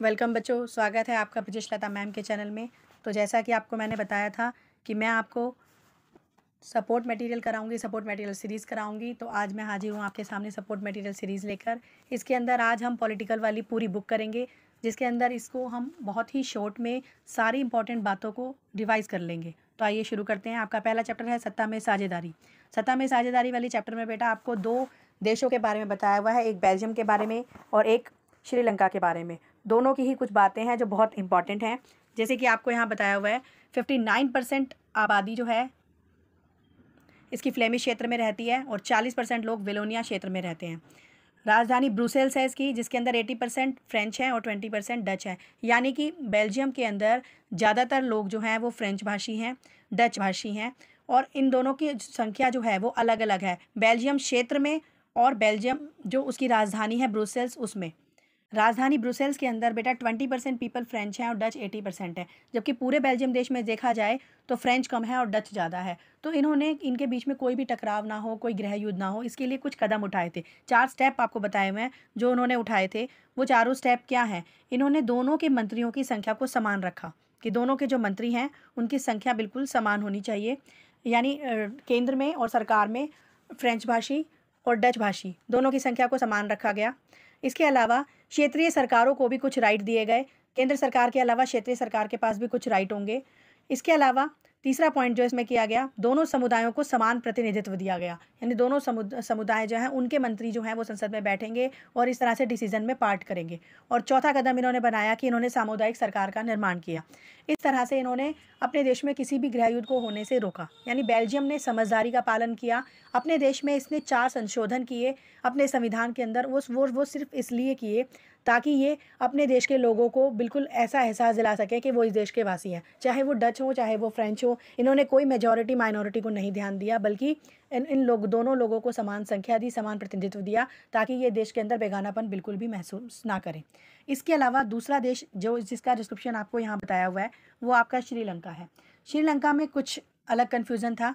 Welcome बच्चों, स्वागत है आपका ब्रजेशलता मैम के चैनल में। तो जैसा कि आपको मैंने बताया था कि मैं आपको सपोर्ट मटेरियल कराऊंगी, सपोर्ट मटेरियल सीरीज़ कराऊंगी। तो आज मैं हाजिर हूँ आपके सामने सपोर्ट मटेरियल सीरीज़ लेकर। इसके अंदर आज हम पॉलिटिकल वाली पूरी बुक करेंगे, जिसके अंदर इसको हम बहुत ही शॉर्ट में सारी इंपॉर्टेंट बातों को रिवाइज़ कर लेंगे। तो आइए शुरू करते हैं। आपका पहला चैप्टर है सत्ता में साझेदारी। सत्ता में साझेदारी वाली चैप्टर में बेटा आपको दो देशों के बारे में बताया हुआ है, एक बेल्जियम के बारे में और एक श्रीलंका के बारे में। दोनों की ही कुछ बातें हैं जो बहुत इंपॉर्टेंट हैं। जैसे कि आपको यहाँ बताया हुआ है 59% आबादी जो है इसकी फ्लेमिश क्षेत्र में रहती है और 40% लोग वेलोनिया क्षेत्र में रहते हैं। राजधानी ब्रुसेल्स है इसकी, जिसके अंदर 80% फ्रेंच है और 20% डच है। यानी कि बेल्जियम के अंदर ज़्यादातर लोग जो हैं वो फ्रेंच भाषी हैं, डच भाषी हैं, और इन दोनों की संख्या जो है वो अलग अलग है। बेल्जियम क्षेत्र में और बेल्जियम जो उसकी राजधानी है ब्रुसेल्स, उसमें राजधानी ब्रुसेल्स के अंदर बेटा 20% पीपल फ्रेंच हैं और डच 80% है। जबकि पूरे बेल्जियम देश में देखा जाए तो फ्रेंच कम है और डच ज़्यादा है। तो इन्होंने इनके बीच में कोई भी टकराव ना हो, कोई गृह युद्ध ना हो, इसके लिए कुछ कदम उठाए थे। 4 स्टेप आपको बताए हुए हैं जो उन्होंने उठाए थे। वो चारों स्टेप क्या हैं? इन्होंने दोनों के मंत्रियों की संख्या को समान रखा कि दोनों के जो मंत्री हैं उनकी संख्या बिल्कुल समान होनी चाहिए। यानी केंद्र में और सरकार में फ्रेंच भाषी और डच भाषी दोनों की संख्या को समान रखा गया। इसके अलावा क्षेत्रीय सरकारों को भी कुछ राइट दिए गए। केंद्र सरकार के अलावा क्षेत्रीय सरकार के पास भी कुछ राइट होंगे। इसके अलावा तीसरा पॉइंट जो इसमें किया गया, दोनों समुदायों को समान प्रतिनिधित्व दिया गया। यानी दोनों समुदाय जो हैं उनके मंत्री जो हैं वो संसद में बैठेंगे और इस तरह से डिसीजन में पार्ट करेंगे। और चौथा कदम इन्होंने बनाया कि इन्होंने सामुदायिक सरकार का निर्माण किया। इस तरह से इन्होंने अपने देश में किसी भी गृह युद्ध को होने से रोका। यानी बेल्जियम ने समझदारी का पालन किया। अपने देश में इसने 4 संशोधन किए अपने संविधान के अंदर। वो सिर्फ इसलिए किए ताकि ये अपने देश के लोगों को बिल्कुल ऐसा एहसास दिला सके कि वो इस देश के वासी हैं, चाहे वो डच हो चाहे वो फ्रेंच हो। इन्होंने कोई मेजॉरिटी माइनॉरिटी को नहीं ध्यान दिया, बल्कि इन दोनों लोगों को समान संख्या दी, समान प्रतिनिधित्व दिया, ताकि ये देश के अंदर बेगानापन बिल्कुल भी महसूस ना करें। इसके अलावा दूसरा देश जो जिसका डिस्क्रिप्शन आपको यहाँ बताया हुआ है वो आपका श्रीलंका है। श्रीलंका में कुछ अलग कन्फ्यूज़न था।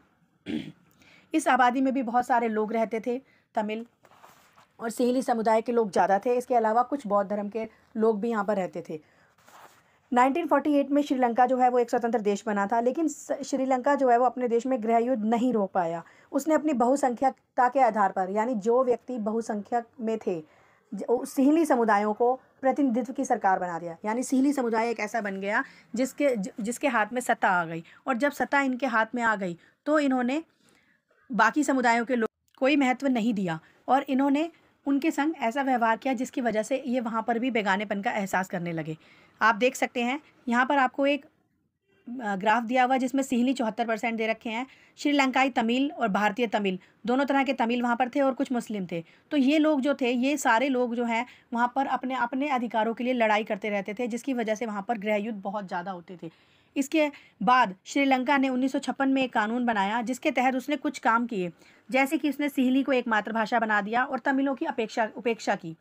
इस आबादी में भी बहुत सारे लोग रहते थे, तमिल और सिंहली समुदाय के लोग ज़्यादा थे। इसके अलावा कुछ बौद्ध धर्म के लोग भी यहाँ पर रहते थे। 1948 में श्रीलंका जो है वो एक स्वतंत्र देश बना था, लेकिन श्रीलंका जो है वो अपने देश में गृह युद्ध नहीं रोक पाया। उसने अपनी बहुसंख्यकता के आधार पर, यानी जो व्यक्ति बहुसंख्यक में थे, सिंहली समुदायों को प्रतिनिधित्व की सरकार बना दिया। यानी सिंहली समुदाय एक ऐसा बन गया जिसके हाथ में सत्ता आ गई। और जब सत्ता इनके हाथ में आ गई तो इन्होंने बाकी समुदायों के लोग कोई महत्व नहीं दिया और इन्होंने उनके संग ऐसा व्यवहार किया जिसकी वजह से ये वहाँ पर भी बेगानेपन का एहसास करने लगे। आप देख सकते हैं यहाँ पर आपको एक ग्राफ दिया हुआ जिसमें सिंहली 74% दे रखे हैं। श्रीलंकाई तमिल और भारतीय तमिल दोनों तरह के तमिल वहाँ पर थे और कुछ मुस्लिम थे। तो ये लोग जो थे, ये सारे लोग जो हैं वहाँ पर अपने अपने अधिकारों के लिए लड़ाई करते रहते थे, जिसकी वजह से वहाँ पर गृह युद्ध बहुत ज़्यादा होते थे। इसके बाद श्रीलंका ने 1956 में एक कानून बनाया जिसके तहत उसने कुछ काम किए, जैसे कि उसने सिंहली को एक मातृभाषा बना दिया और तमिलों की उपेक्षा की।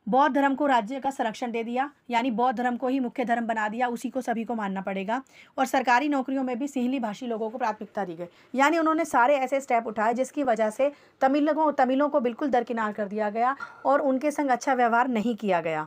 बौद्ध धर्म को राज्य का संरक्षण दे दिया, यानी बौद्ध धर्म को ही मुख्य धर्म बना दिया, उसी को सभी को मानना पड़ेगा। और सरकारी नौकरियों में भी सिंहली भाषी लोगों को प्राथमिकता दी गई। यानी उन्होंने सारे ऐसे स्टेप उठाए जिसकी वजह से तमिलों को बिल्कुल दरकिनार कर दिया गया और उनके संग अच्छा व्यवहार नहीं किया गया।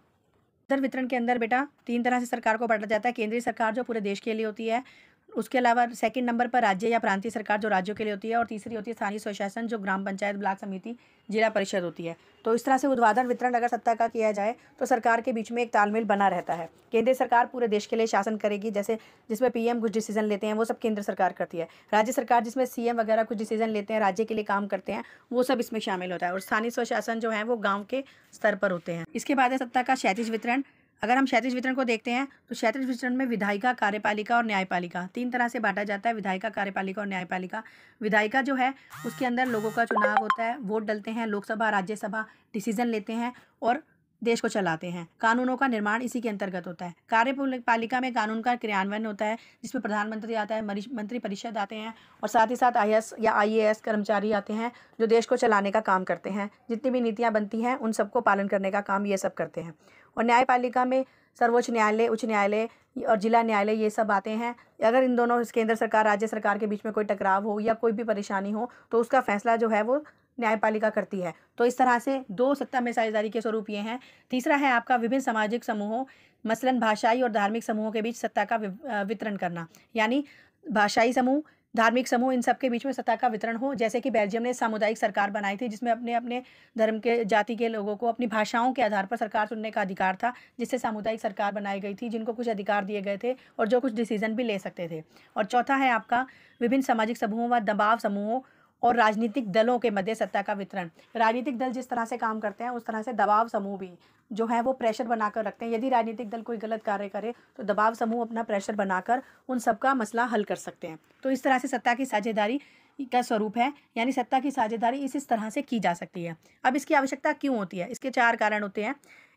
धन वितरण के अंदर बेटा 3 तरह से सरकार को बांटा जाता है। केंद्रीय सरकार जो पूरे देश के लिए होती है, उसके अलावा सेकंड नंबर पर राज्य या प्रांतीय सरकार जो राज्यों के लिए होती है, और तीसरी होती है स्थानीय स्वशासन जो ग्राम पंचायत, ब्लॉक समिति, जिला परिषद होती है। तो इस तरह से ऊर्ध्वाधर वितरण अगर सत्ता का किया जाए तो सरकार के बीच में एक तालमेल बना रहता है। केंद्रीय सरकार पूरे देश के लिए शासन करेगी, जैसे जिसमें पीएम कुछ डिसीजन लेते हैं वो सब केंद्र सरकार करती है। राज्य सरकार जिसमें सीएम वगैरह कुछ डिसीजन लेते हैं, राज्य के लिए काम करते हैं, वो सब इसमें शामिल होता है। और स्थानीय स्वशासन जो है वो गाँव के स्तर पर होते हैं। इसके बाद है सत्ता का क्षैतिज वितरण। अगर हम क्षैतिज वितरण को देखते हैं तो क्षैतिज वितरण में विधायिका, कार्यपालिका और न्यायपालिका 3 तरह से बांटा जाता है। विधायिका, कार्यपालिका और न्यायपालिका। विधायिका जो है उसके अंदर लोगों का चुनाव होता है, वोट डलते हैं, लोकसभा राज्यसभा डिसीजन लेते हैं और देश को चलाते हैं। कानूनों का निर्माण इसी के अंतर्गत होता है। कार्यपालिका में कानून का क्रियान्वयन होता है, जिसमें प्रधानमंत्री आता है, मंत्री परिषद आते हैं और साथ ही साथ आईएएस या आईएएस कर्मचारी आते हैं जो देश को चलाने का काम करते हैं। जितनी भी नीतियाँ बनती हैं उन सबको पालन करने का काम ये सब करते हैं। और न्यायपालिका में सर्वोच्च न्यायालय, उच्च न्यायालय और जिला न्यायालय ये सब आते हैं। अगर इन दोनों केंद्र सरकार राज्य सरकार के बीच में कोई टकराव हो या कोई भी परेशानी हो तो उसका फैसला जो है वो न्यायपालिका करती है। तो इस तरह से 2 सत्ता में साझेदारी के स्वरूप ये हैं। तीसरा है आपका विभिन्न सामाजिक समूहों मसलन भाषाई और धार्मिक समूहों के बीच सत्ता का वितरण करना, यानी भाषाई समूह, धार्मिक समूह, इन सब के बीच में सत्ता का वितरण हो। जैसे कि बेल्जियम ने सामुदायिक सरकार बनाई थी जिसमें अपने अपने धर्म के जाति के लोगों को अपनी भाषाओं के आधार पर सरकार चुनने का अधिकार था, जिससे सामुदायिक सरकार बनाई गई थी जिनको कुछ अधिकार दिए गए थे और जो कुछ डिसीजन भी ले सकते थे। और चौथा है आपका विभिन्न सामाजिक समूहों व दबाव समूहों और राजनीतिक दलों के मध्य सत्ता का वितरण। राजनीतिक दल जिस तरह से काम करते हैं उस तरह से दबाव समूह भी जो है वो प्रेशर बनाकर रखते हैं। यदि राजनीतिक दल कोई गलत कार्य करे तो दबाव समूह अपना प्रेशर बनाकर उन सबका मसला हल कर सकते हैं। तो इस तरह से सत्ता की साझेदारी का स्वरूप है, यानी सत्ता की साझेदारी इस तरह से की जा सकती है। अब इसकी आवश्यकता क्यों होती है? इसके 4 कारण होते हैं।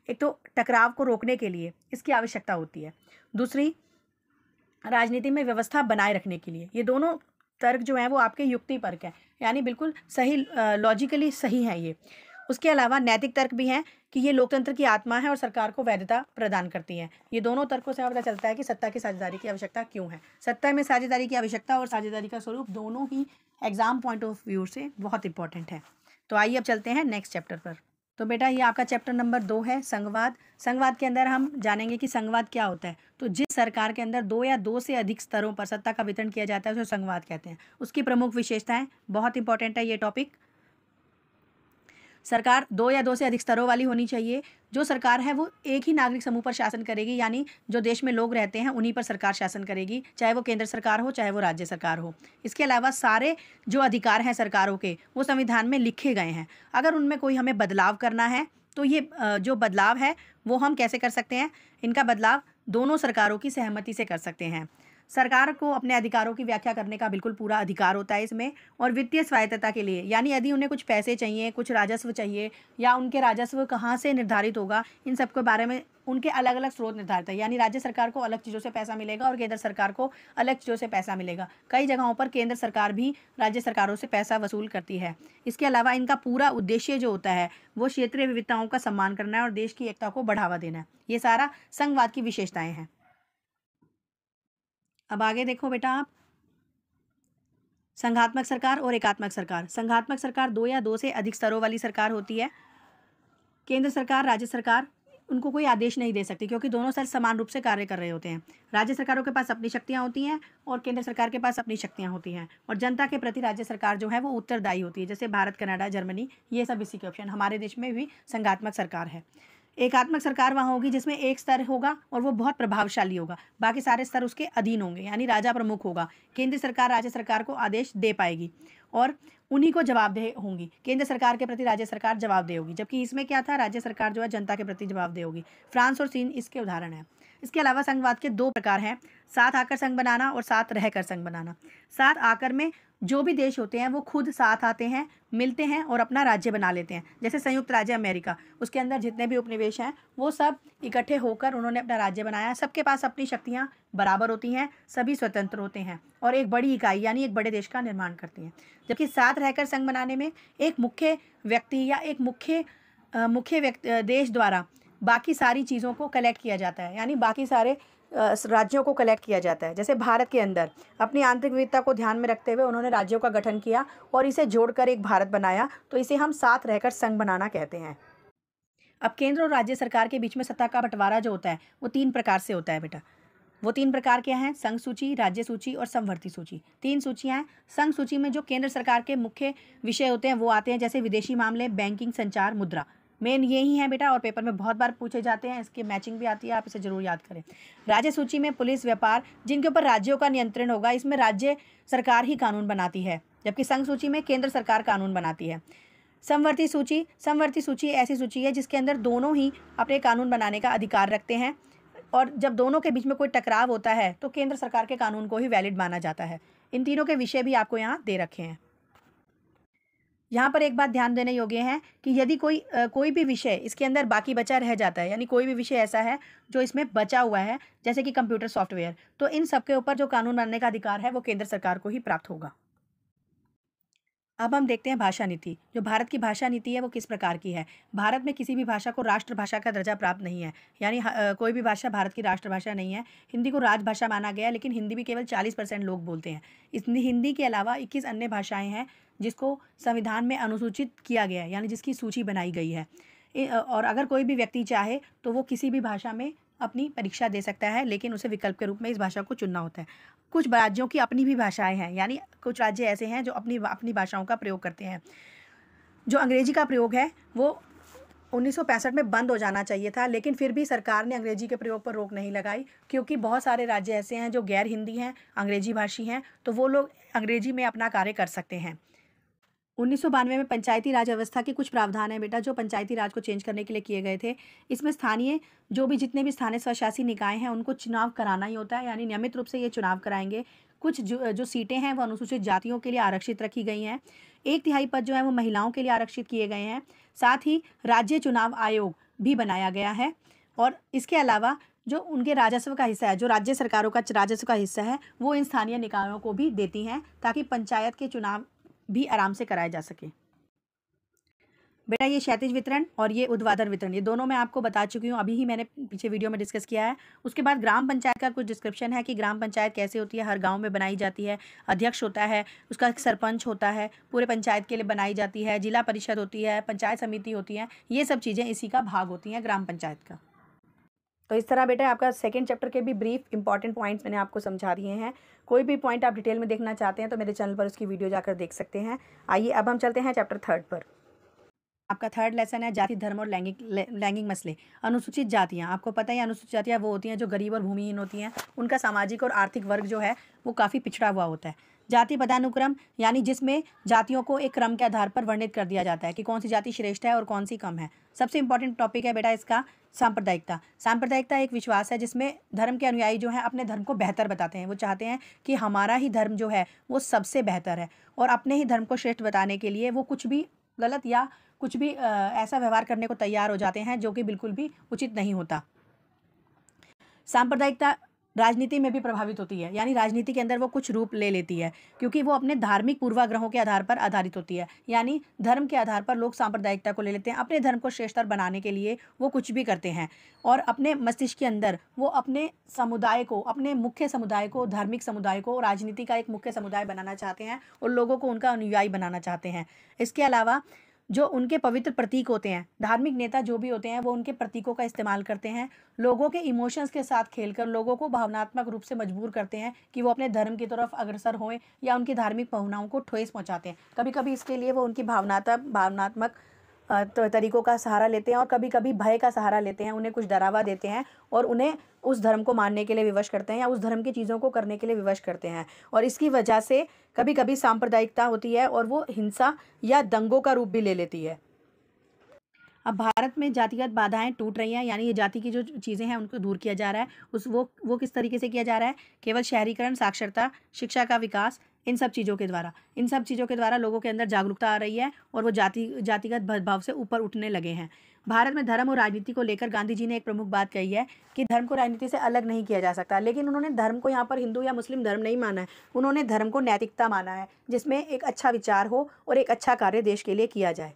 एक तो टकराव को रोकने के लिए इसकी आवश्यकता होती है। दूसरी, राजनीति में व्यवस्था बनाए रखने के लिए। ये दोनों तर्क जो हैं वो आपके युक्तिपर्क हैं, यानी बिल्कुल सही, लॉजिकली सही है ये। उसके अलावा नैतिक तर्क भी हैं कि ये लोकतंत्र की आत्मा है और सरकार को वैधता प्रदान करती हैं। ये दोनों तर्कों से पता चलता है कि सत्ता की साझेदारी की आवश्यकता क्यों है। सत्ता में साझेदारी की आवश्यकता और साझेदारी का स्वरूप दोनों ही एग्जाम पॉइंट ऑफ व्यू से बहुत इंपॉर्टेंट है। तो आइए अब चलते हैं नेक्स्ट चैप्टर पर। तो बेटा ये आपका चैप्टर नंबर 2 है, संघवाद। संघवाद के अंदर हम जानेंगे कि संघवाद क्या होता है। तो जिस सरकार के अंदर 2 या 2 से अधिक स्तरों पर सत्ता का वितरण किया जाता है उसे संघवाद कहते हैं। उसकी प्रमुख विशेषताएं, बहुत इंपॉर्टेंट है ये टॉपिक। सरकार 2 या 2 से अधिक स्तरों वाली होनी चाहिए। जो सरकार है वो एक ही नागरिक समूह पर शासन करेगी, यानी जो देश में लोग रहते हैं उन्हीं पर सरकार शासन करेगी, चाहे वो केंद्र सरकार हो चाहे वो राज्य सरकार हो। इसके अलावा सारे जो अधिकार हैं सरकारों के वो संविधान में लिखे गए हैं। अगर उनमें कोई हमें बदलाव करना है तो ये जो बदलाव है वो हम कैसे कर सकते हैं? इनका बदलाव दोनों सरकारों की सहमति से कर सकते हैं। सरकार को अपने अधिकारों की व्याख्या करने का बिल्कुल पूरा अधिकार होता है इसमें। और वित्तीय स्वायत्तता के लिए, यानी यदि उन्हें कुछ पैसे चाहिए, कुछ राजस्व चाहिए, या उनके राजस्व कहाँ से निर्धारित होगा, इन सब के बारे में उनके अलग अलग स्रोत निर्धारित है। यानी राज्य सरकार को अलग चीज़ों से पैसा मिलेगा और केंद्र सरकार को अलग चीज़ों से पैसा मिलेगा। कई जगहों पर केंद्र सरकार भी राज्य सरकारों से पैसा वसूल करती है। इसके अलावा इनका पूरा उद्देश्य जो होता है वो क्षेत्रीय विविधताओं का सम्मान करना है और देश की एकता को बढ़ावा देना है। ये सारा संघवाद की विशेषताएं हैं। अब आगे देखो बेटा आप, संघात्मक सरकार और एकात्मक सरकार। संघात्मक सरकार 2 या 2 से अधिक स्तरों वाली सरकार होती है। केंद्र सरकार, राज्य सरकार उनको कोई आदेश नहीं दे सकती क्योंकि दोनों स्तर समान रूप से कार्य कर रहे होते हैं। राज्य सरकारों के पास अपनी शक्तियां होती हैं और केंद्र सरकार के पास अपनी शक्तियां होती हैं। और जनता के प्रति राज्य सरकार जो है वो उत्तरदायी होती है, जैसे भारत, कनाडा, जर्मनी, ये सब इसी के ऑप्शन। हमारे देश में भी संघात्मक सरकार है। एकात्मक सरकार वहाँ होगी जिसमें एक स्तर होगा और वो बहुत प्रभावशाली होगा, बाकी सारे स्तर उसके अधीन होंगे, यानी राजा प्रमुख होगा। केंद्र सरकार राज्य सरकार को आदेश दे पाएगी और उन्हीं को जवाबदेह होंगी। केंद्र सरकार के प्रति राज्य सरकार जवाबदेह होगी, जबकि इसमें क्या था, राज्य सरकार जो है जनता के प्रति जवाबदेह होगी। फ्रांस और चीन इसके उदाहरण हैं। इसके अलावा संघवाद के 2 प्रकार हैं, साथ आकर संघ बनाना और साथ रहकर संघ बनाना। साथ आकर में जो भी देश होते हैं वो खुद साथ आते हैं, मिलते हैं और अपना राज्य बना लेते हैं। जैसे संयुक्त राज्य अमेरिका, उसके अंदर जितने भी उपनिवेश हैं वो सब इकट्ठे होकर उन्होंने अपना राज्य बनाया। सबके पास अपनी शक्तियाँ बराबर होती हैं, सभी स्वतंत्र होते हैं और एक बड़ी इकाई यानी एक बड़े देश का निर्माण करती हैं। जबकि साथ रहकर संघ बनाने में एक मुख्य व्यक्ति या एक मुख्य देश द्वारा बाकी सारी चीज़ों को कलेक्ट किया जाता है, यानी बाकी सारे राज्यों को कलेक्ट किया जाता है। जैसे भारत के अंदर अपनी आंतरिक विविधता को ध्यान में रखते हुए उन्होंने राज्यों का गठन किया और इसे जोड़कर एक भारत बनाया, तो इसे हम साथ रहकर संघ बनाना कहते हैं। अब केंद्र और राज्य सरकार के बीच में सत्ता का बंटवारा जो होता है वो 3 प्रकार से होता है बेटा। वो 3 प्रकार क्या हैं? संघ सूची, राज्य सूची और समवर्ती सूची। 3 सूचियाँ हैं। संघ सूची में जो केंद्र सरकार के मुख्य विषय होते हैं वो आते हैं, जैसे विदेशी मामले, बैंकिंग, संचार, मुद्रा। मेन यही है बेटा और पेपर में बहुत बार पूछे जाते हैं, इसकी मैचिंग भी आती है, आप इसे जरूर याद करें। राज्य सूची में पुलिस, व्यापार, जिनके ऊपर राज्यों का नियंत्रण होगा, इसमें राज्य सरकार ही कानून बनाती है, जबकि संघ सूची में केंद्र सरकार कानून बनाती है। समवर्ती सूची ऐसी सूची है जिसके अंदर दोनों ही अपने कानून बनाने का अधिकार रखते हैं और जब दोनों के बीच में कोई टकराव होता है तो केंद्र सरकार के कानून को ही वैलिड माना जाता है। इन तीनों के विषय भी आपको यहाँ दे रखे हैं। यहाँ पर एक बात ध्यान देने योग्य है कि यदि कोई भी विषय इसके अंदर बाकी बचा रह जाता है, यानी कोई भी विषय ऐसा है जो इसमें बचा हुआ है, जैसे कि कंप्यूटर सॉफ्टवेयर, तो इन सब के ऊपर जो कानून बनाने का अधिकार है वो केंद्र सरकार को ही प्राप्त होगा। अब हम देखते हैं भाषा नीति। जो भारत की भाषा नीति है वो किस प्रकार की है। भारत में किसी भी भाषा को राष्ट्रभाषा का दर्जा प्राप्त नहीं है, यानी कोई भी भाषा भारत की राष्ट्रभाषा नहीं है। हिंदी को राजभाषा माना गया है, लेकिन हिंदी भी केवल 40% लोग बोलते हैं। इस हिंदी के अलावा 21 अन्य भाषाएं हैं जिसको संविधान में अनुसूचित किया गया है, यानी जिसकी सूची बनाई गई है। और अगर कोई भी व्यक्ति चाहे तो वो किसी भी भाषा में अपनी परीक्षा दे सकता है, लेकिन उसे विकल्प के रूप में इस भाषा को चुनना होता है। कुछ राज्यों की अपनी भी भाषाएं हैं, यानी कुछ राज्य ऐसे हैं जो अपनी अपनी भाषाओं का प्रयोग करते हैं। जो अंग्रेजी का प्रयोग है वो 1965 में बंद हो जाना चाहिए था, लेकिन फिर भी सरकार ने अंग्रेजी के प्रयोग पर रोक नहीं लगाई, क्योंकि बहुत सारे राज्य ऐसे हैं जो गैर हिंदी हैं, अंग्रेजी भाषी हैं, तो वो लोग अंग्रेजी में अपना कार्य कर सकते हैं। 1992 में पंचायती राज व्यवस्था के कुछ प्रावधान हैं बेटा, जो पंचायती राज को चेंज करने के लिए किए गए थे। इसमें स्थानीय जितने भी स्थानीय स्वशासी निकाय हैं उनको चुनाव कराना ही होता है, यानी नियमित रूप से ये चुनाव कराएंगे। कुछ जो सीटें हैं वो अनुसूचित जातियों के लिए आरक्षित रखी गई हैं। 1/3 पद जो है वो महिलाओं के लिए आरक्षित किए गए हैं। साथ ही राज्य चुनाव आयोग भी बनाया गया है। और इसके अलावा जो उनके राजस्व का हिस्सा है, जो राज्य सरकारों का राजस्व का हिस्सा है, वो इन स्थानीय निकायों को भी देती हैं, ताकि पंचायत के चुनाव भी आराम से कराए जा सके। बेटा ये क्षैतिज वितरण और ये ऊर्ध्वाधर वितरण, ये दोनों मैं आपको बता चुकी हूँ, अभी ही मैंने पीछे वीडियो में डिस्कस किया है। उसके बाद ग्राम पंचायत का कुछ डिस्क्रिप्शन है कि ग्राम पंचायत कैसे होती है, हर गांव में बनाई जाती है। अध्यक्ष होता है, उसका एक सरपंच होता है, पूरे पंचायत के लिए बनाई जाती है। जिला परिषद होती है, पंचायत समिति होती है, ये सब चीज़ें इसी का भाग होती हैं ग्राम पंचायत का। तो इस तरह बेटा आपका सेकंड चैप्टर के भी ब्रीफ इंपॉर्टेंट पॉइंट्स मैंने आपको समझा दिए हैं। कोई भी पॉइंट आप डिटेल में देखना चाहते हैं तो मेरे चैनल पर उसकी वीडियो जाकर देख सकते हैं। आइए अब हम चलते हैं चैप्टर 3 पर। आपका 3rd लेसन है जाति धर्म और लैंगिक मसले। अनुसूचित जातियाँ, आपको पता है अनुसूचित जातियाँ वो होती हैं जो गरीब और भूमिहीन होती हैं। उनका सामाजिक और आर्थिक वर्ग जो है वो काफ़ी पिछड़ा हुआ होता है। जाति पदानुक्रम, यानी जिसमें जातियों को एक क्रम के आधार पर वर्णित कर दिया जाता है कि कौन सी जाति श्रेष्ठ है और कौन सी कम है। सबसे इंपॉर्टेंट टॉपिक है बेटा इसका सांप्रदायिकता। सांप्रदायिकता एक विश्वास है जिसमें धर्म के अनुयायी जो है अपने धर्म को बेहतर बताते हैं। वो चाहते हैं कि हमारा ही धर्म जो है वो सबसे बेहतर है, और अपने ही धर्म को श्रेष्ठ बताने के लिए वो कुछ भी गलत या कुछ भी ऐसा व्यवहार करने को तैयार हो जाते हैं जो कि बिल्कुल भी उचित नहीं होता। सांप्रदायिकता राजनीति में भी प्रभावित होती है, यानी राजनीति के अंदर वो कुछ रूप ले लेती है, क्योंकि वो अपने धार्मिक पूर्वाग्रहों के आधार पर आधारित होती है। यानी धर्म के आधार पर लोग सांप्रदायिकता को ले लेते हैं, अपने धर्म को श्रेष्ठतर बनाने के लिए वो कुछ भी करते हैं, और अपने मस्तिष्क के अंदर वो अपने समुदाय को, अपने मुख्य समुदाय को, धार्मिक समुदाय को राजनीति का एक मुख्य समुदाय बनाना चाहते हैं और लोगों को उनका अनुयायी बनाना चाहते हैं। इसके अलावा जो उनके पवित्र प्रतीक होते हैं, धार्मिक नेता जो भी होते हैं वो उनके प्रतीकों का इस्तेमाल करते हैं, लोगों के इमोशंस के साथ खेलकर लोगों को भावनात्मक रूप से मजबूर करते हैं कि वो अपने धर्म की तरफ अग्रसर हों, या उनकी धार्मिक भावनाओं को ठेस पहुंचाते हैं। कभी कभी इसके लिए वो उनकी भावनात्मक तरीकों का सहारा लेते हैं, और कभी कभी भय का सहारा लेते हैं। उन्हें कुछ डरावा देते हैं और उन्हें उस धर्म को मानने के लिए विवश करते हैं, या उस धर्म की चीज़ों को करने के लिए विवश करते हैं। और इसकी वजह से कभी कभी सांप्रदायिकता होती है और वो हिंसा या दंगों का रूप भी ले लेती है। अब भारत में जातिगत बाधाएं टूट रही हैं, यानी ये जाति की जो चीज़ें हैं उनको दूर किया जा रहा है। वो किस तरीके से किया जा रहा है? केवल शहरीकरण, साक्षरता, शिक्षा का विकास, इन सब चीज़ों के द्वारा लोगों के अंदर जागरूकता आ रही है, और वो जातिगत भेदभाव से ऊपर उठने लगे हैं। भारत में धर्म और राजनीति को लेकर गांधी जी ने एक प्रमुख बात कही है कि धर्म को राजनीति से अलग नहीं किया जा सकता। लेकिन उन्होंने धर्म को यहाँ पर हिंदू या मुस्लिम धर्म नहीं माना है, उन्होंने धर्म को नैतिकता माना है, जिसमें एक अच्छा विचार हो और एक अच्छा कार्य देश के लिए किया जाए।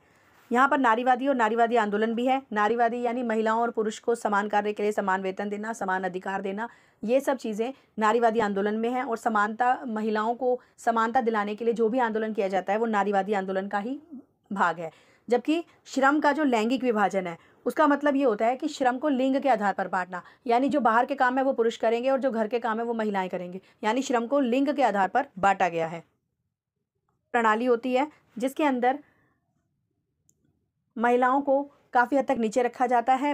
यहाँ पर नारीवादी और नारीवादी आंदोलन भी है। नारीवादी यानी महिलाओं और पुरुष को समान कार्य के लिए समान वेतन देना, समान अधिकार देना, ये सब चीज़ें नारीवादी आंदोलन में है। और समानता, महिलाओं को समानता दिलाने के लिए जो भी आंदोलन किया जाता है वो नारीवादी आंदोलन का ही भाग है। जबकि श्रम का जो लैंगिक विभाजन है उसका मतलब ये होता है कि श्रम को लिंग के आधार पर बांटना, यानी जो बाहर के काम है वो पुरुष करेंगे और जो घर के काम है वो महिलाएं करेंगे, यानी श्रम को लिंग के आधार पर बांटा गया है। प्रणाली होती है जिसके अंदर महिलाओं को काफ़ी हद तक नीचे रखा जाता है,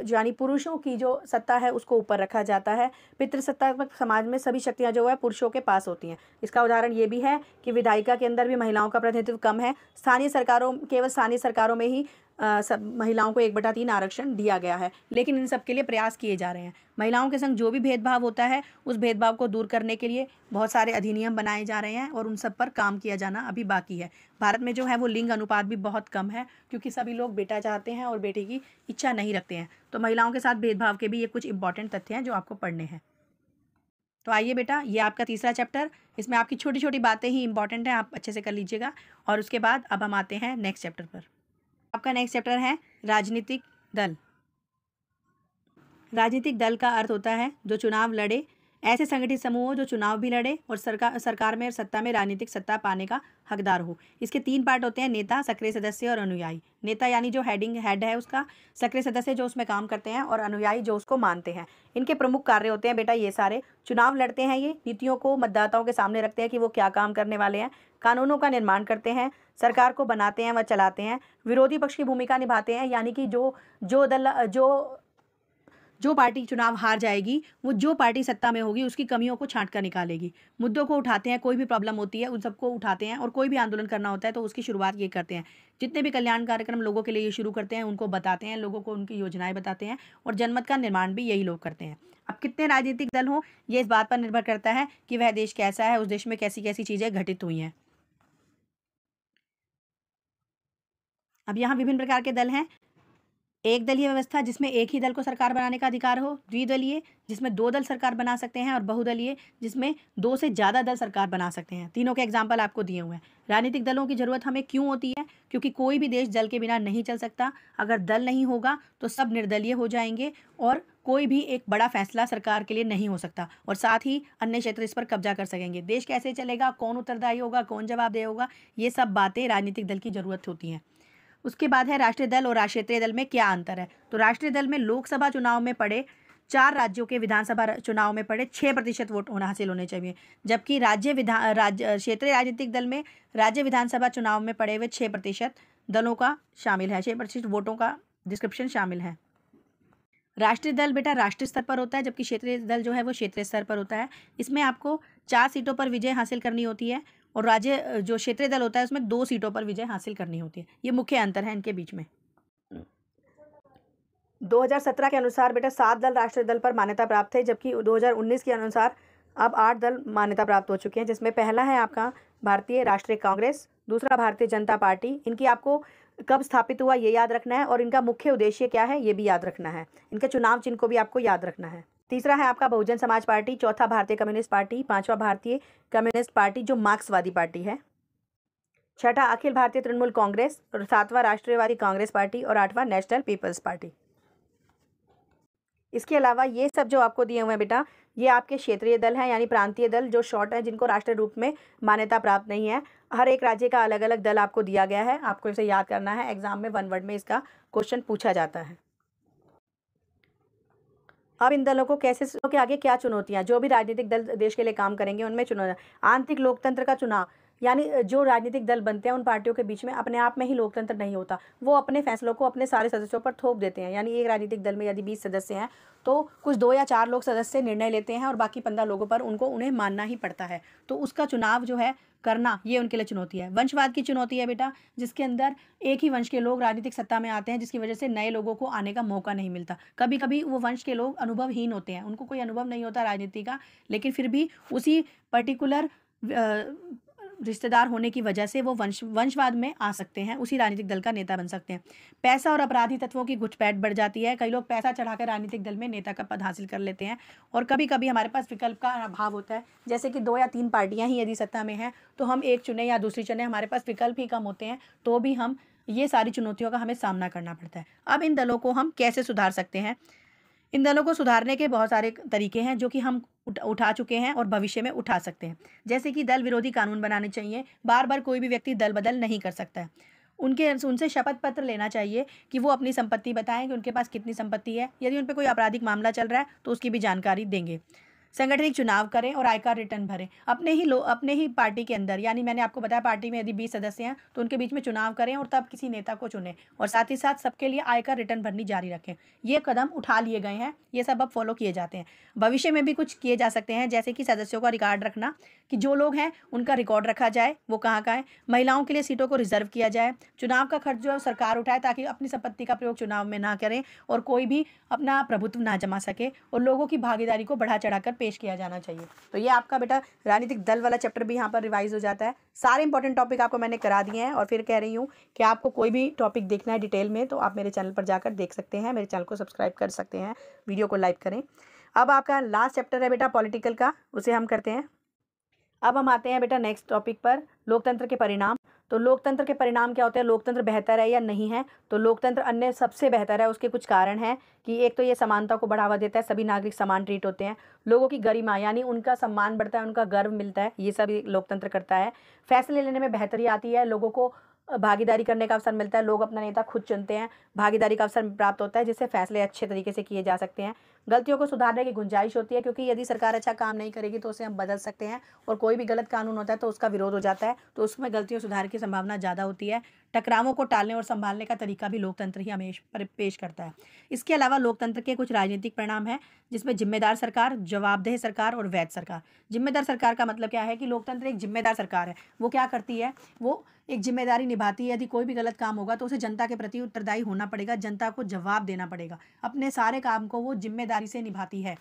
यानी पुरुषों की जो सत्ता है उसको ऊपर रखा जाता है। पितृसत्तात्मक समाज में सभी शक्तियां जो है पुरुषों के पास होती हैं। इसका उदाहरण ये भी है कि विधायिका के अंदर भी महिलाओं का प्रतिनिधित्व कम है। केवल स्थानीय सरकारों में ही महिलाओं को 1/3 आरक्षण दिया गया है, लेकिन इन सब के लिए प्रयास किए जा रहे हैं। महिलाओं के संग जो भी भेदभाव होता है उस भेदभाव को दूर करने के लिए बहुत सारे अधिनियम बनाए जा रहे हैं, और उन सब पर काम किया जाना अभी बाकी है। भारत में जो है वो लिंग अनुपात भी बहुत कम है, क्योंकि सभी लोग बेटा चाहते हैं और बेटे की इच्छा नहीं रखते हैं। तो महिलाओं के साथ भेदभाव के भी ये कुछ इंपॉर्टेंट तथ्य हैं जो आपको पढ़ने हैं। तो आइए बेटा, ये आपका तीसरा चैप्टर, इसमें आपकी छोटी छोटी बातें ही इंपॉर्टेंट हैं, आप अच्छे से कर लीजिएगा। और उसके बाद अब हम आते हैं नेक्स्ट चैप्टर पर। आपका नेक्स्ट चैप्टर है राजनीतिक दल। राजनीतिक दल का अर्थ होता है जो चुनाव लड़े, ऐसे संगठित समूह हो जो चुनाव भी लड़े और सरकार में सत्ता में राजनीतिक सत्ता पाने का हकदार हो। इसके 3 पार्ट होते हैं, नेता, सक्रिय सदस्य और अनुयायी। नेता यानी जो हेड है उसका, सक्रिय सदस्य जो उसमें काम करते हैं, और अनुयायी जो उसको मानते हैं। इनके प्रमुख कार्य होते हैं बेटा ये सारे। चुनाव लड़ते हैं, ये नीतियों को मतदाताओं के सामने रखते हैं कि वो क्या काम करने वाले हैं, कानूनों का निर्माण करते हैं, सरकार को बनाते हैं व चलाते हैं, विरोधी पक्ष की भूमिका निभाते हैं, यानी कि जो पार्टी चुनाव हार जाएगी, वो जो पार्टी सत्ता में होगी उसकी कमियों को छांट कर निकालेगी। मुद्दों को उठाते हैं, कोई भी प्रॉब्लम होती है उन सबको उठाते हैं, और कोई भी आंदोलन करना होता है तो उसकी शुरुआत ये करते हैं। जितने भी कल्याण कार्यक्रम लोगों के लिए ये शुरू करते हैं उनको बताते हैं, लोगों को उनकी योजनाएं बताते हैं, और जनमत का निर्माण भी यही लोग करते हैं। अब कितने राजनीतिक दल हों ये इस बात पर निर्भर करता है कि वह देश कैसा है, उस देश में कैसी कैसी चीज़ें घटित हुई हैं। अब यहाँ विभिन्न प्रकार के दल हैं। एक दलीय व्यवस्था जिसमें एक ही दल को सरकार बनाने का अधिकार हो, द्विदलीय जिसमें 2 दल सरकार बना सकते हैं, और बहुदलीय जिसमें 2 से ज़्यादा दल सरकार बना सकते हैं। तीनों के एग्जाम्पल आपको दिए हुए हैं। राजनीतिक दलों की जरूरत हमें क्यों होती है? क्योंकि कोई भी देश दल के बिना नहीं चल सकता। अगर दल नहीं होगा तो सब निर्दलीय हो जाएंगे, और कोई भी एक बड़ा फैसला सरकार के लिए नहीं हो सकता, और साथ ही अन्य क्षेत्र इस पर कब्जा कर सकेंगे। देश कैसे चलेगा, कौन उत्तरदायी होगा, कौन जवाबदेह होगा, ये सब बातें राजनीतिक दल की जरूरत होती हैं। उसके बाद है राष्ट्रीय दल और क्षेत्रीय दल में क्या अंतर है। तो राष्ट्रीय दल में लोकसभा चुनाव में पड़े 4 राज्यों के विधानसभा चुनाव में पड़े 6% वोट हासिल होने चाहिए, जबकि क्षेत्रीय राजनीतिक दल में राज्य विधानसभा चुनाव में पड़े हुए 6% दलों का शामिल है, 6% वोटों का डिस्क्रिप्शन शामिल है। राष्ट्रीय दल बेटा राष्ट्रीय स्तर पर होता है, जबकि क्षेत्रीय दल जो है वो क्षेत्रीय स्तर पर होता है। इसमें आपको 4 सीटों पर विजय हासिल करनी होती है, और राज्य जो क्षेत्रीय दल होता है उसमें 2 सीटों पर विजय हासिल करनी होती है। ये मुख्य अंतर है इनके बीच में। 2017 के अनुसार बेटा 7 दल राष्ट्रीय दल पर मान्यता प्राप्त थे, जबकि 2019 के अनुसार अब 8 दल मान्यता प्राप्त हो चुके हैं, जिसमें पहला है आपका भारतीय राष्ट्रीय कांग्रेस, दूसरा भारतीय जनता पार्टी। इनकी आपको कब स्थापित हुआ ये याद रखना है, और इनका मुख्य उद्देश्य क्या है ये भी याद रखना है। इनके चुनाव चिन्ह को भी आपको याद रखना है। तीसरा है आपका बहुजन समाज पार्टी, चौथा भारतीय कम्युनिस्ट पार्टी, पांचवा भारतीय कम्युनिस्ट पार्टी जो मार्क्सवादी पार्टी है, छठा अखिल भारतीय तृणमूल कांग्रेस, और सातवां राष्ट्रीयवादी कांग्रेस पार्टी, और आठवां नेशनल पीपल्स पार्टी। इसके अलावा ये सब जो आपको दिए हुए हैं बेटा, ये आपके क्षेत्रीय दल हैं, यानी प्रांतीय दल जो शॉर्ट है, जिनको राष्ट्रीय रूप में मान्यता प्राप्त नहीं है। हर एक राज्य का अलग अलग दल आपको दिया गया है, आपको इसे याद करना है। एग्जाम में 1 वर्ड में इसका क्वेश्चन पूछा जाता है। अब इन दलों को कैसे के आगे क्या चुनौतियां, जो भी राजनीतिक दल देश के लिए काम करेंगे उनमें चुनौतियां। आंतरिक लोकतंत्र का चुनाव, यानी जो राजनीतिक दल बनते हैं उन पार्टियों के बीच में अपने आप में ही लोकतंत्र नहीं होता, वो अपने फैसलों को अपने सारे सदस्यों पर थोप देते हैं। यानी एक राजनीतिक दल में यदि 20 सदस्य हैं तो कुछ 2 या 4 लोग सदस्य निर्णय लेते हैं, और बाकी 15 लोगों पर उन्हें मानना ही पड़ता है। तो उसका चुनाव जो है करना, ये उनके लिए चुनौती है। वंशवाद की चुनौती है बेटा, जिसके अंदर एक ही वंश के लोग राजनीतिक सत्ता में आते हैं, जिसकी वजह से नए लोगों को आने का मौका नहीं मिलता। कभी कभी वो वंश के लोग अनुभवहीन होते हैं, उनको कोई अनुभव नहीं होता राजनीति का, लेकिन फिर भी उसी पर्टिकुलर रिश्तेदार होने की वजह से वो वंशवाद में आ सकते हैं, उसी राजनीतिक दल का नेता बन सकते हैं। पैसा और अपराधी तत्वों की घुसपैठ बढ़ जाती है। कई लोग पैसा चढ़ाकर राजनीतिक दल में नेता का पद हासिल कर लेते हैं, और कभी कभी हमारे पास विकल्प का अभाव होता है, जैसे कि 2 या 3 पार्टियां ही यदि सत्ता में हैं तो हम एक चुने या दूसरी चुने, हमारे पास विकल्प ही कम होते हैं, तो भी हम ये सारी चुनौतियों का हमें सामना करना पड़ता है। अब इन दलों को हम कैसे सुधार सकते हैं? इन दलों को सुधारने के बहुत सारे तरीके हैं जो कि हम उठा चुके हैं और भविष्य में उठा सकते हैं। जैसे कि दल विरोधी कानून बनाने चाहिए। बार बार कोई भी व्यक्ति दल बदल नहीं कर सकता है। उनसे शपथ पत्र लेना चाहिए कि वो अपनी संपत्ति बताएं कि उनके पास कितनी संपत्ति है। यदि उन पर कोई आपराधिक मामला चल रहा है तो उसकी भी जानकारी देंगे। संगठनिक चुनाव करें और आयकर रिटर्न भरें। अपने ही पार्टी के अंदर, यानी मैंने आपको बताया पार्टी में यदि 20 सदस्य हैं तो उनके बीच में चुनाव करें और तब किसी नेता को चुनें, और साथ ही साथ सबके लिए आयकर रिटर्न भरनी जारी रखें। ये कदम उठा लिए गए हैं, ये सब अब फॉलो किए जाते हैं। भविष्य में भी कुछ किए जा सकते हैं, जैसे कि सदस्यों का रिकॉर्ड रखना, कि जो लोग हैं उनका रिकॉर्ड रखा जाए, वो कहाँ है। महिलाओं के लिए सीटों को रिजर्व किया जाए। चुनाव का खर्च जो है सरकार उठाए, ताकि अपनी संपत्ति का प्रयोग चुनाव में ना करें और कोई भी अपना प्रभुत्व ना जमा सके, और लोगों की भागीदारी को बढ़ा चढ़ाकर पेश किया जाना चाहिए। तो ये आपका बेटा राजनीतिक दल वाला चैप्टर भी यहाँ पर रिवाइज हो जाता है। सारे इंपॉर्टेंट टॉपिक आपको मैंने करा दिए हैं, और फिर कह रही हूँ कि आपको कोई भी टॉपिक देखना है डिटेल में तो आप मेरे चैनल पर जाकर देख सकते हैं। मेरे चैनल को सब्सक्राइब कर सकते हैं, वीडियो को लाइक करें। अब आपका लास्ट चैप्टर है बेटा पॉलिटिकल का, उसे हम करते हैं। अब हम आते हैं बेटा नेक्स्ट टॉपिक पर, लोकतंत्र के परिणाम। तो लोकतंत्र के परिणाम क्या होते हैं, लोकतंत्र बेहतर है या नहीं है। तो लोकतंत्र अन्य सबसे बेहतर है, उसके कुछ कारण हैं कि एक तो ये समानता को बढ़ावा देता है, सभी नागरिक समान ट्रीट होते हैं, लोगों की गरिमा यानी उनका सम्मान बढ़ता है, उनका गर्व मिलता है, ये सब लोकतंत्र करता है। फैसले लेने में बेहतरी आती है, लोगों को भागीदारी करने का अवसर मिलता है, लोग अपना नेता खुद चुनते हैं, भागीदारी का अवसर प्राप्त होता है, जिससे फैसले अच्छे तरीके से किए जा सकते हैं। गलतियों को सुधारने की गुंजाइश होती है, क्योंकि यदि सरकार अच्छा काम नहीं करेगी तो उसे हम बदल सकते हैं, और कोई भी गलत कानून होता है तो उसका विरोध हो जाता है, तो उसमें गलतियों सुधार की संभावना ज़्यादा होती है। टकरावों को टालने और संभालने का तरीका भी लोकतंत्र ही हमें पेश करता है। इसके अलावा लोकतंत्र के कुछ राजनीतिक परिणाम हैं, जिसमें जिम्मेदार सरकार, जवाबदेह सरकार और वैध सरकार। जिम्मेदार सरकार का मतलब क्या है कि लोकतंत्र एक जिम्मेदार सरकार है। वो क्या करती है, वो एक जिम्मेदारी निभाती है। यदि कोई भी गलत काम होगा तो उसे जनता के प्रति उत्तरदायी होना पड़ेगा, जनता को जवाब देना पड़ेगा, अपने सारे काम को वो जिम्मेदारी से निभाती है।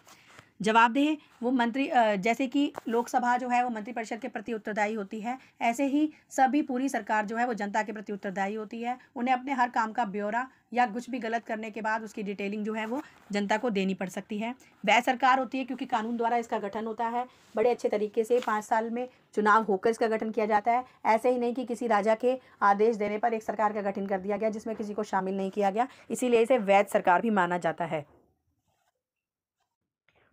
जवाबदेह, वो मंत्री जैसे कि लोकसभा जो है वो मंत्रिपरिषद के प्रति उत्तरदायी होती है, ऐसे ही सभी पूरी सरकार जो है वो जनता के प्रति उत्तरदायी होती है। उन्हें अपने हर काम का ब्यौरा या कुछ भी गलत करने के बाद उसकी डिटेलिंग जो है वो जनता को देनी पड़ सकती है। वह सरकार होती है क्योंकि कानून द्वारा इसका गठन होता है, बड़े अच्छे तरीके से 5 साल में चुनाव होकर इसका गठन किया जाता है। ऐसे ही नहीं कि किसी राजा के आदेश देने पर एक सरकार का गठन कर दिया गया जिसमें किसी को शामिल नहीं किया गया, इसीलिए इसे वैध सरकार भी माना जाता है।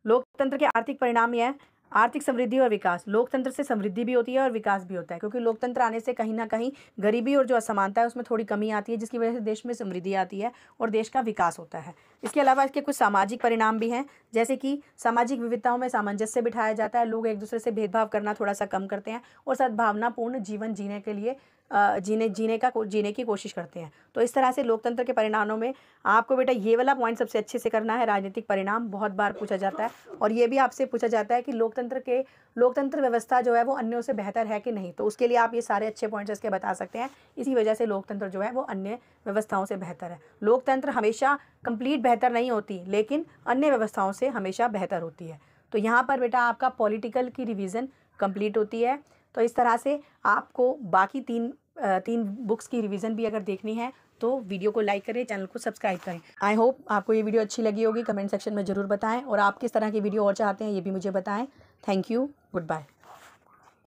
लोकतंत्र के आर्थिक परिणाम यह है, आर्थिक समृद्धि और विकास। लोकतंत्र से समृद्धि भी होती है और विकास भी होता है, क्योंकि लोकतंत्र आने से कहीं ना कहीं गरीबी और जो असमानता है उसमें थोड़ी कमी आती है, जिसकी वजह से देश में समृद्धि आती है और देश का विकास होता है। इसके अलावा इसके कुछ सामाजिक परिणाम भी हैं, जैसे कि सामाजिक विविधताओं में सामंजस्य बिठाया जाता है, लोग एक दूसरे से भेदभाव करना थोड़ा सा कम करते हैं और सद्भावनापूर्ण जीवन जीने के लिए जीने की कोशिश करते हैं। तो इस तरह से लोकतंत्र के परिणामों में आपको बेटा ये वाला पॉइंट सबसे अच्छे से करना है। राजनीतिक परिणाम बहुत बार पूछा जाता है, और ये भी आपसे पूछा जाता है कि लोकतंत्र व्यवस्था जो है वो अन्यों से बेहतर है कि नहीं। तो उसके लिए आप ये सारे अच्छे पॉइंट्स इसके बता सकते हैं। इसी वजह से लोकतंत्र जो है वो अन्य व्यवस्थाओं से बेहतर है। लोकतंत्र हमेशा कंप्लीट बेहतर नहीं होती, लेकिन अन्य व्यवस्थाओं से हमेशा बेहतर होती है। तो यहाँ पर बेटा आपका पॉलिटिकल की रिवीजन कंप्लीट होती है। तो इस तरह से आपको बाकी तीन बुक्स की रिवीजन भी अगर देखनी है तो वीडियो को लाइक करें, चैनल को सब्सक्राइब करें। आई होप आपको ये वीडियो अच्छी लगी होगी। कमेंट सेक्शन में ज़रूर बताएं, और आप किस तरह की वीडियो और चाहते हैं ये भी मुझे बताएं। Thank you, good bye.